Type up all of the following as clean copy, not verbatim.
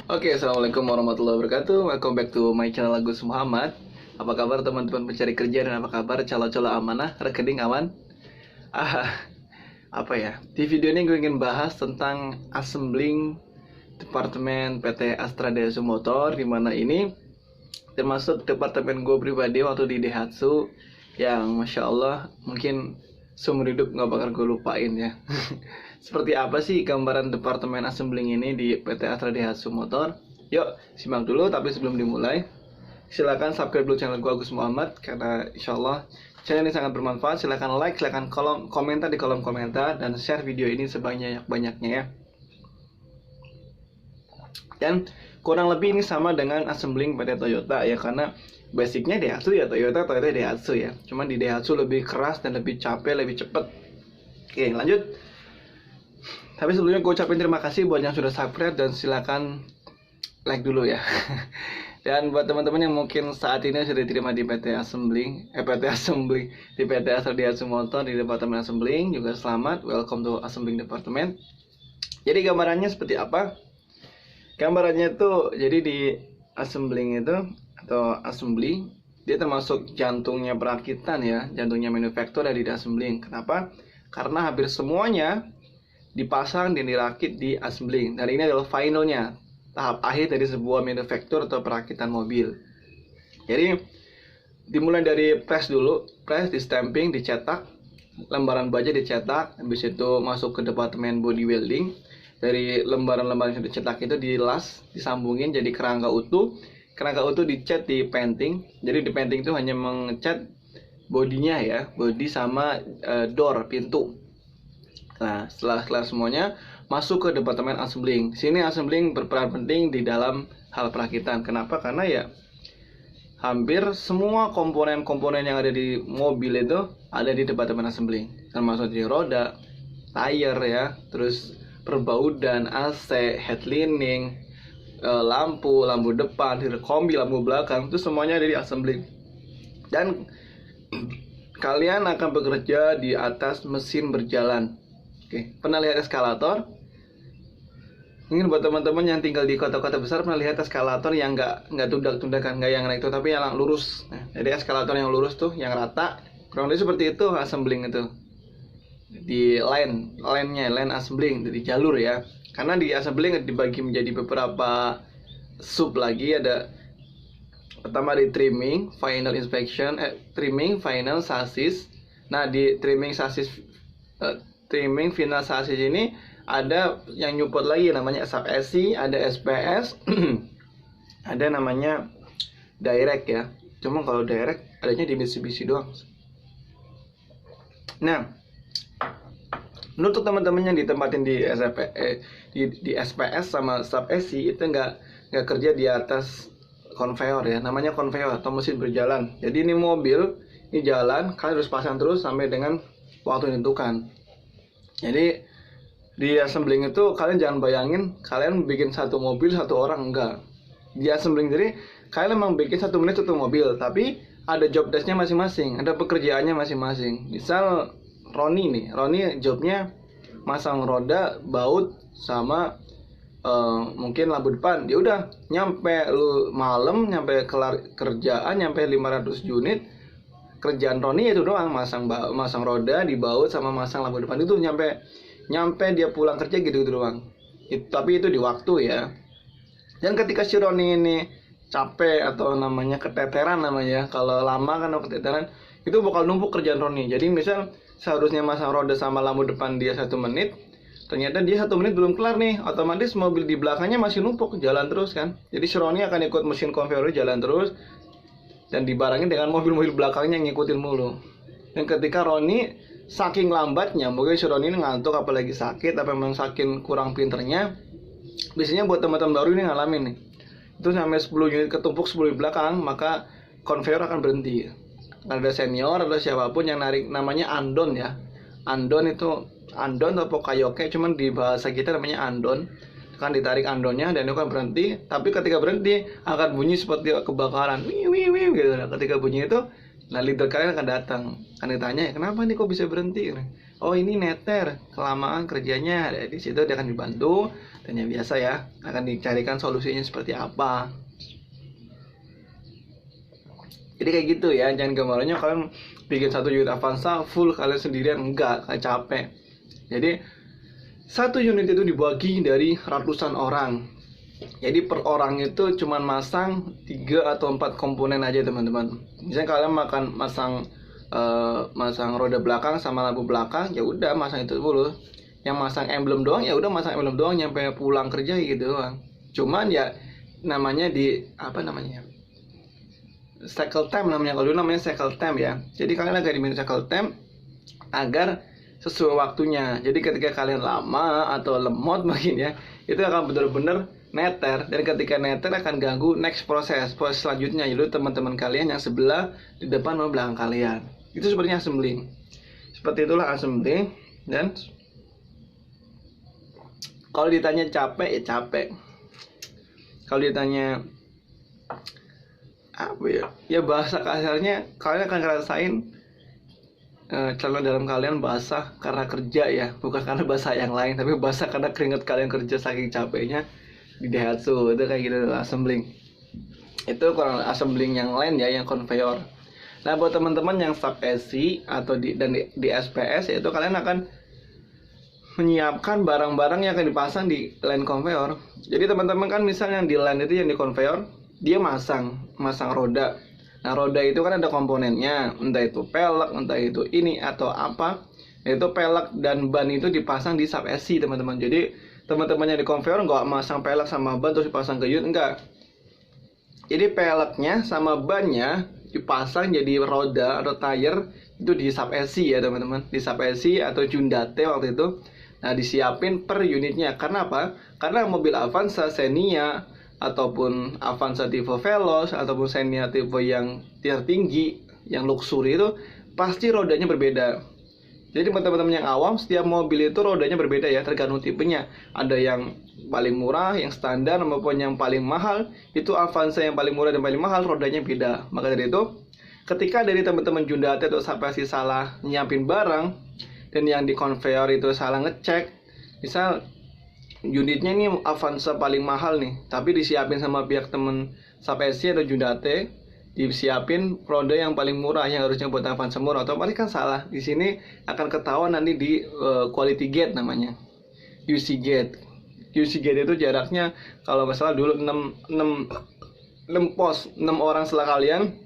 Oke, assalamualaikum warahmatullahi wabarakatuh. Welcome back to my channel Agus Muhammad. Apa kabar teman-teman pencari kerja dan apa kabar calo-calo amanah, rekening aman? Ah, apa ya? Di video ini gue ingin bahas tentang assembling departemen PT Astra Daihatsu Motor, di mana ini termasuk departemen gue pribadi waktu di Daihatsu yang masya Allah mungkin seumur hidup nggak bakal gue lupain ya. Seperti apa sih gambaran departemen assembling ini di PT Astra Daihatsu Motor? Yuk simak dulu, tapi sebelum dimulai silakan subscribe dulu channel gue Agus Muhammad, karena insya Allah channel ini sangat bermanfaat. Silakan like, silakan komentar di kolom komentar, dan share video ini sebanyak-banyaknya ya. Dan kurang lebih ini sama dengan assembling PT Toyota ya, karena basicnya Daihatsu ya, Toyota Daihatsu ya. Cuman di Daihatsu lebih keras dan lebih capek, lebih cepet. Oke, lanjut. Tapi sebelumnya gue ucapin terima kasih buat yang sudah subscribe, dan silakan like dulu ya. Dan buat teman-teman yang mungkin saat ini sudah diterima di PT Assembling di PT Astra Daihatsu Motor di Departemen Assembling, juga selamat, welcome to Assembling Department. Jadi gambarannya seperti apa? Gambarannya itu, jadi di assembling itu atau assembly, dia termasuk jantungnya perakitan ya, jantungnya manufaktur dari assembling. Kenapa? Karena hampir semuanya dipasang dan dirakit di assembling, dan ini adalah finalnya, tahap akhir dari sebuah manufaktur atau perakitan mobil. Jadi dimulai dari press dulu, press, di stamping, dicetak, lembaran baja dicetak, habis itu masuk ke departemen body welding. Dari lembaran-lembaran yang sudah dicetak itu dilas, disambungin jadi kerangka utuh. Kerangka utuh dicat di painting. Jadi di painting itu hanya mengecat bodinya ya, body sama door, pintu. Nah, setelah kelar semuanya, masuk ke departemen assembling. Sini assembling berperan penting di dalam hal perakitan. Kenapa? Karena ya hampir semua komponen-komponen yang ada di mobil itu ada di departemen assembling. Termasuk di roda, tire ya, terus perbaudan, AC, head lining, lampu depan, kombi, lampu belakang, itu semuanya ada di assembling. Dan kalian akan bekerja di atas mesin berjalan. Oke, pernah lihat eskalator? Mungkin buat teman-teman yang tinggal di kota-kota besar pernah lihat eskalator yang nggak tundak-tundakan, nggak yang naik itu, tapi yang lurus. Nah, jadi eskalator yang lurus tuh, yang rata, kurang lebih seperti itu assembling itu. Di line assembling, di jalur ya. Karena di assembling dibagi menjadi beberapa sub lagi. Ada pertama di trimming, final inspection, trimming, final chassis. Nah, di trimming chassis, trimming final chassis ini ada yang nyupport lagi, namanya SAPSI, ada SPS, ada namanya direct ya. Cuma kalau direct adanya di Mitsubishi doang. Nah, untuk teman-teman yang ditempatin di di SPS sama SAPSI itu nggak kerja di atas konveyor ya, namanya konveyor atau mesin berjalan. Jadi ini mobil, ini jalan, kalian harus pasang terus sampai dengan waktu ditentukan. Jadi di assembling itu kalian jangan bayangin kalian bikin satu mobil satu orang, enggak. Di assembling jadi kalian memang bikin 1 menit satu mobil, tapi ada job desknya masing-masing, ada pekerjaannya masing-masing. Misal Roni jobnya masang roda, baut, sama mungkin lampu depan. Dia udah nyampe lu malam, nyampe kelar kerjaan, nyampe 500 unit. Kerjaan Roni itu doang, masang roda, dibaut sama masang lampu depan. Itu nyampe dia pulang kerja gitu doang. Tapi itu di waktu ya. Dan ketika si Roni ini capek atau namanya keteteran namanya, kalau lama kan keteteran, itu bakal numpuk kerjaan Roni. Jadi misal seharusnya masang roda sama lampu depan dia 1 menit, ternyata dia 1 menit belum kelar nih, otomatis mobil di belakangnya masih numpuk, jalan terus kan. Jadi si Roni akan ikut mesin konveyor jalan terus, dan dibarengin dengan mobil-mobil belakangnya yang ngikutin mulu. Dan ketika Roni saking lambatnya, mungkin si Roni ini ngantuk, apalagi sakit, apa memang saking kurang pinternya, biasanya buat teman-teman baru ini ngalamin nih, itu sampai 10 unit ketumpuk 10 di belakang, maka konveyor akan berhenti. Ada senior atau siapapun yang narik, namanya andon ya. Andon atau kayoke, cuman di bahasa kita namanya andon. Akan ditarik andonnya dan itu akan berhenti. Tapi ketika berhenti akan bunyi seperti kebakaran, wiu gitu. Nah, ketika bunyi itu, nah leader kalian akan datang, akan ditanya, kenapa nih kok bisa berhenti? Oh ini neter, kelamaan kerjanya. Di situ dia akan dibantu, Dan yang biasa ya, akan dicarikan solusinya seperti apa. Jadi kayak gitu ya, jangan gambarnya kalian bikin 1 unit Avanza full kalian sendirian, enggak, kayak capek. Jadi 1 unit itu dibagi dari ratusan orang. Jadi per orang itu cuman masang 3 atau 4 komponen aja teman-teman. Misalnya kalian masang roda belakang sama lampu belakang, ya udah masang itu dulu. Yang masang emblem doang ya udah masang emblem doang nyampe pulang kerja gitu doang. Cuman ya namanya cycle time namanya, kalau dulu namanya cycle time ya. Jadi kalian agak diminta cycle time agar sesuai waktunya. Jadi ketika kalian lama atau lemot mungkin ya, itu akan benar-benar neter, dan ketika neter akan ganggu next proses selanjutnya, yaitu teman-teman kalian yang sebelah di depan atau belakang kalian. Itu sepertinya assembling. Seperti itulah assembling. Dan kalau ditanya capek ya capek. Kalau ditanya apa ya bahasa kasarnya kalian akan ngerasain celana dalam kalian basah karena kerja ya, bukan karena basah yang lain, tapi basah karena keringat kalian kerja saking capeknya di Daihatsu. Itu kayak gitu assembling. Itu kurang assembling yang lain ya, yang conveyor. Nah buat teman-teman yang sub SC atau di SPS, yaitu kalian akan menyiapkan barang-barang yang akan dipasang di line conveyor. Jadi teman-teman kan misalnya yang di line itu, yang di conveyor, dia masang roda. Nah roda itu kan ada komponennya, entah itu pelek, entah itu ini atau apa. Itu pelek dan ban itu dipasang di sub SC teman-teman. Jadi teman-teman yang di conveyor nggak masang pelek sama ban terus dipasang ke unit, enggak. Jadi peleknya sama bannya dipasang jadi roda atau tire itu di sub SC ya teman-teman, di sub SC atau Hyundai waktu itu. Nah disiapin per unitnya. Karena apa? Karena mobil Avanza Xenia ataupun Avanza tipe Veloz ataupun Xenia tipe yang tertinggi, yang luxury itu pasti rodanya berbeda. Jadi teman-teman yang awam, setiap mobil itu rodanya berbeda ya, tergantung tipenya. Ada yang paling murah, yang standar, maupun yang paling mahal. Itu Avanza yang paling murah dan paling mahal rodanya beda. Maka dari itu, ketika dari teman-teman Hyundai atau sampai salah nyiapin barang, dan yang di conveyor itu salah ngecek, misal unitnya ini Avanza paling mahal nih, tapi disiapin sama pihak temen Sapesi atau Hyundai, disiapin roda yang paling murah yang harusnya buat Avanza murah, otomatis kan salah. Di sini akan ketahuan nanti di quality gate namanya, UC gate. UC gate itu jaraknya kalau nggak salah dulu 6 pos, 6 orang setelah kalian.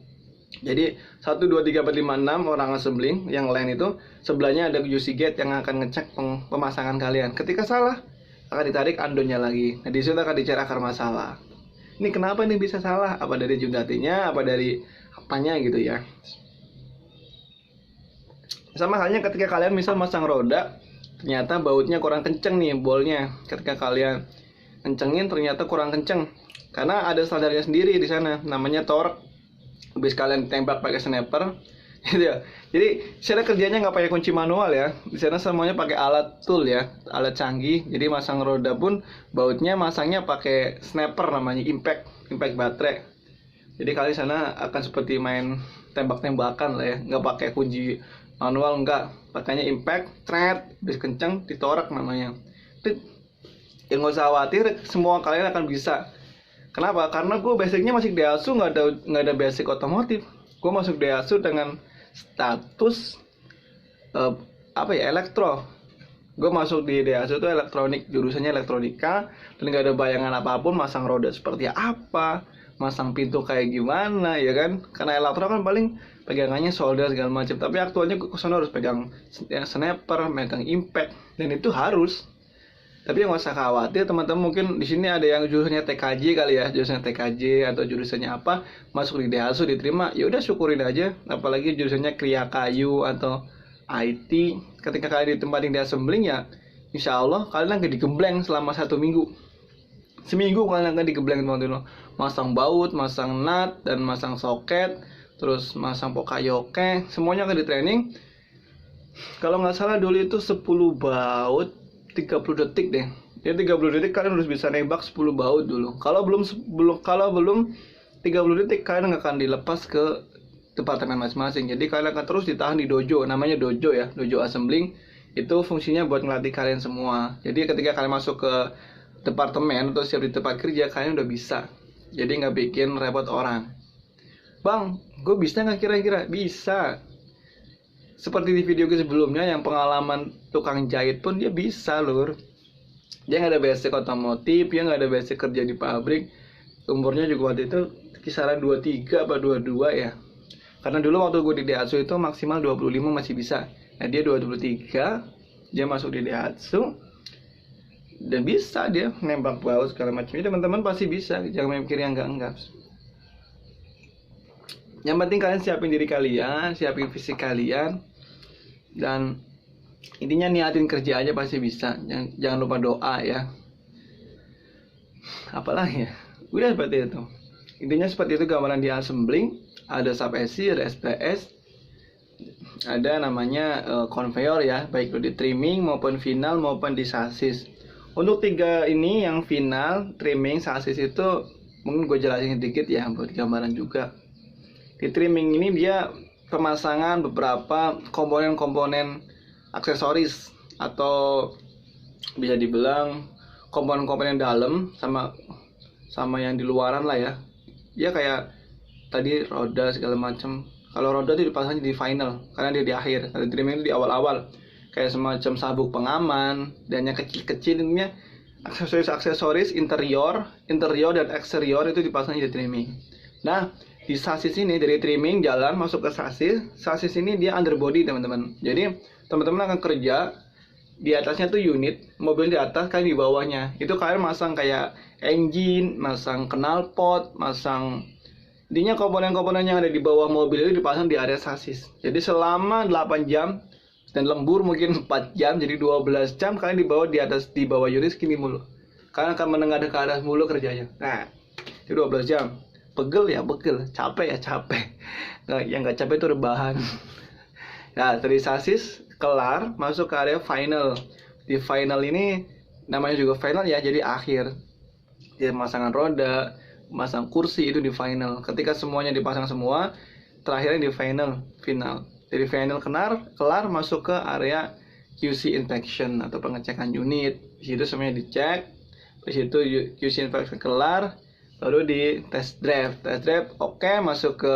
Jadi 1, 2, 3, 4, 5, 6 orang assembling yang lain itu sebelahnya ada UC gate yang akan ngecek pemasangan kalian. Ketika salah akan ditarik andonnya lagi. Nah di situ akan dicari akar masalah. Ini kenapa ini bisa salah? Apa dari Hyundai-nya, apa dari apanya gitu ya. Sama halnya ketika kalian misal masang roda, ternyata bautnya kurang kenceng nih bolnya. Ketika kalian kencengin ternyata kurang kenceng, karena ada standarnya sendiri di sana, namanya torque. Habis kalian tembak pakai sniper, gitu ya. Jadi cara kerjanya nggak pakai kunci manual ya. Di sana semuanya pakai alat tool ya, alat canggih. Jadi masang roda pun bautnya masangnya pakai sniper namanya, impact baterai. Jadi kalian sana akan seperti main tembak-tembakan lah ya, nggak pakai kunci manual, nggak, pakainya impact, thread, habis kenceng ditorak namanya. Yang nggak usah khawatir, semua kalian akan bisa. Kenapa? Karena gue basicnya masih Daihatsu, nggak ada basic otomotif. Gue masuk Daihatsu dengan status elektro. Gue masuk di Daihatsu itu elektronik, jurusannya elektronika, dan nggak ada bayangan apapun masang roda seperti apa, masang pintu kayak gimana ya kan. Karena elektro kan paling pegangannya solder segala macam, tapi aktualnya gue kesana harus pegang sniper, megang impact, dan itu harus. Tapi yang nggak usah khawatir teman-teman, mungkin di sini ada yang jurusannya TKJ kali ya, jurusannya TKJ atau jurusannya apa, masuk di Daihatsu diterima, ya udah syukurin aja. Apalagi jurusannya Kriya Kayu atau IT, ketika kalian ditempatin di assembling ya, insya Allah kalian akan digembleng selama 1 minggu. Seminggu kalian akan digembleng teman-teman, masang baut, masang nut, dan masang soket, terus masang pokayoke, semuanya akan di training. Kalau nggak salah dulu itu 10 baut 30 detik deh. Ya 30 detik kalian harus bisa nembak 10 baut dulu. Kalau belum 30 detik kalian akan dilepas ke departemen masing-masing. Jadi kalian akan terus ditahan di dojo, namanya dojo ya, dojo assembling. Itu fungsinya buat ngelatih kalian semua. Jadi ketika kalian masuk ke departemen atau siap di tempat kerja, kalian udah bisa. Jadi nggak bikin repot orang. Bang, gue bisa nggak kira-kira? Bisa. Seperti di video gue sebelumnya yang pengalaman tukang jahit pun dia bisa lur. Dia nggak ada basic otomotif, dia nggak ada basic kerja di pabrik. Umurnya juga waktu itu kisaran 23 apa 22 ya. Karena dulu waktu gue di Daihatsu itu maksimal 25 masih bisa. Nah dia 23, dia masuk di Daihatsu dan bisa dia nembak baut segala macam. Teman-teman pasti bisa, jangan mikir yang enggak. Yang penting kalian siapin diri kalian, siapin fisik kalian, dan intinya niatin kerja aja pasti bisa. Jangan lupa doa ya. Apalagi ya, udah seperti itu. Intinya seperti itu gambaran di assembling. Ada sub SC, ada SPS, ada namanya conveyor ya, baik di trimming maupun final maupun di sasis. Untuk tiga ini yang final, trimming, sasis itu mungkin gue jelasin sedikit ya buat gambaran juga. Di trimming ini dia pemasangan beberapa komponen-komponen aksesoris atau bisa dibilang komponen-komponen dalam sama yang di luaran lah ya. Dia kayak tadi roda segala macam. Kalau roda itu dipasang di final karena dia di akhir. Kalau trimming itu di awal-awal. Kayak semacam sabuk pengaman dan yang kecil-kecil ini aksesoris interior dan eksterior itu dipasang di trimming. Nah, di sasis ini dari trimming jalan masuk ke sasis. Sasis ini dia underbody teman-teman. Jadi teman-teman akan kerja di atasnya tuh unit, mobil di atas, kalian di bawahnya. Itu kalian masang kayak engine, masang knalpot, masang intinya komponen-komponen yang ada di bawah mobil itu dipasang di area sasis. Jadi selama 8 jam dan lembur mungkin 4 jam, jadi 12 jam kalian di bawah unit segini mulu. Kalian akan menengadah ke atas mulu kerjanya. Nah, itu 12 jam. Pegel ya pegel, capek ya capek. Nah, yang nggak capek itu rebahan. Nah, dari sasis kelar masuk ke area final. Di final ini namanya juga final ya, jadi akhir. Dia pemasangan roda, masang kursi itu di final. Ketika semuanya dipasang semua, terakhirnya di final. Dari final kelar masuk ke area QC inspection atau pengecekan unit. Di situ semuanya dicek. Di situ QC inspection kelar, lalu di test drive. Test drive oke, masuk ke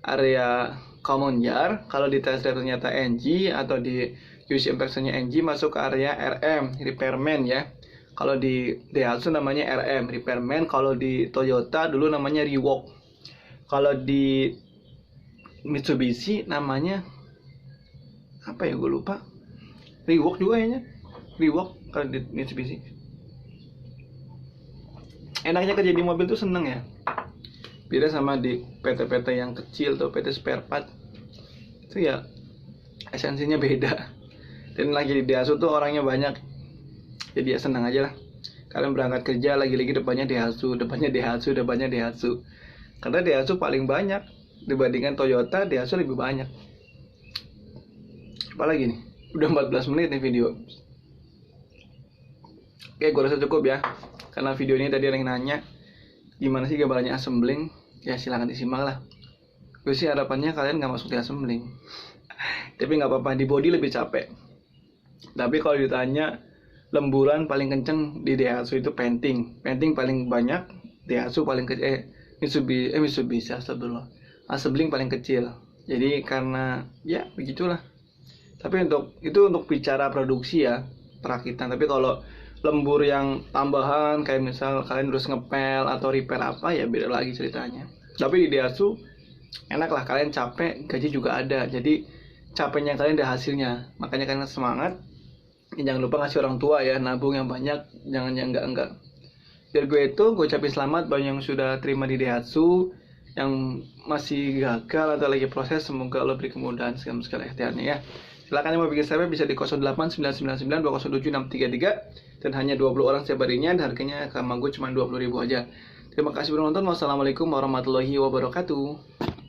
area common jar. Kalau di test drive ternyata NG atau di QC inspection-nya NG, masuk ke area RM, repairman ya. Kalau di Daihatsu namanya RM, repairman. Kalau di Toyota dulu namanya rework. Kalau di Mitsubishi namanya apa ya, gue lupa. Rework juga kayaknya. Rework kalau di Mitsubishi. Enaknya kerja di mobil tuh seneng ya. Beda sama di PT-PT yang kecil atau PT spare part. Itu ya esensinya beda. Dan lagi di Daihatsu tuh orangnya banyak. Jadi ya senang aja lah. Kalian berangkat kerja lagi-lagi depannya Daihatsu. Karena Daihatsu paling banyak dibandingkan Toyota, Daihatsu lebih banyak. Apalagi nih, udah 14 menit nih video. Oke, gue rasa cukup ya. Karena video ini tadi ada yang nanya gimana sih gambarannya assembling. Ya silahkan disimak lah. Gue sih harapannya kalian gak masuk di assembling. Tapi gak apa-apa, di body lebih capek. Tapi kalau ditanya lemburan paling kenceng di Daihatsu itu painting paling banyak, Daihatsu paling kecil, Mitsubishi astagfirullah, assembling paling kecil. Jadi karena ya begitulah. Tapi untuk bicara produksi ya, perakitan. Tapi kalau lembur yang tambahan kayak misal kalian harus ngepel atau repair apa ya beda lagi ceritanya. Tapi di Daihatsu enak lah, kalian capek gaji juga ada. Jadi capeknya kalian ada hasilnya. Makanya kalian semangat. Jangan lupa ngasih orang tua ya, nabung yang banyak, jangan yang enggak. Dari gue ucapin selamat bagi yang sudah terima di Daihatsu, yang masih gagal atau lagi proses, semoga Allah beri kemudahan segala ikhtiarnya ya. Silakan yang mau bikin survei bisa di 0899920763 dan hanya 20 orang setiap harinya, dan harganya sama gue cuma 20.000 aja. Terima kasih sudah nonton. Wassalamualaikum warahmatullahi wabarakatuh.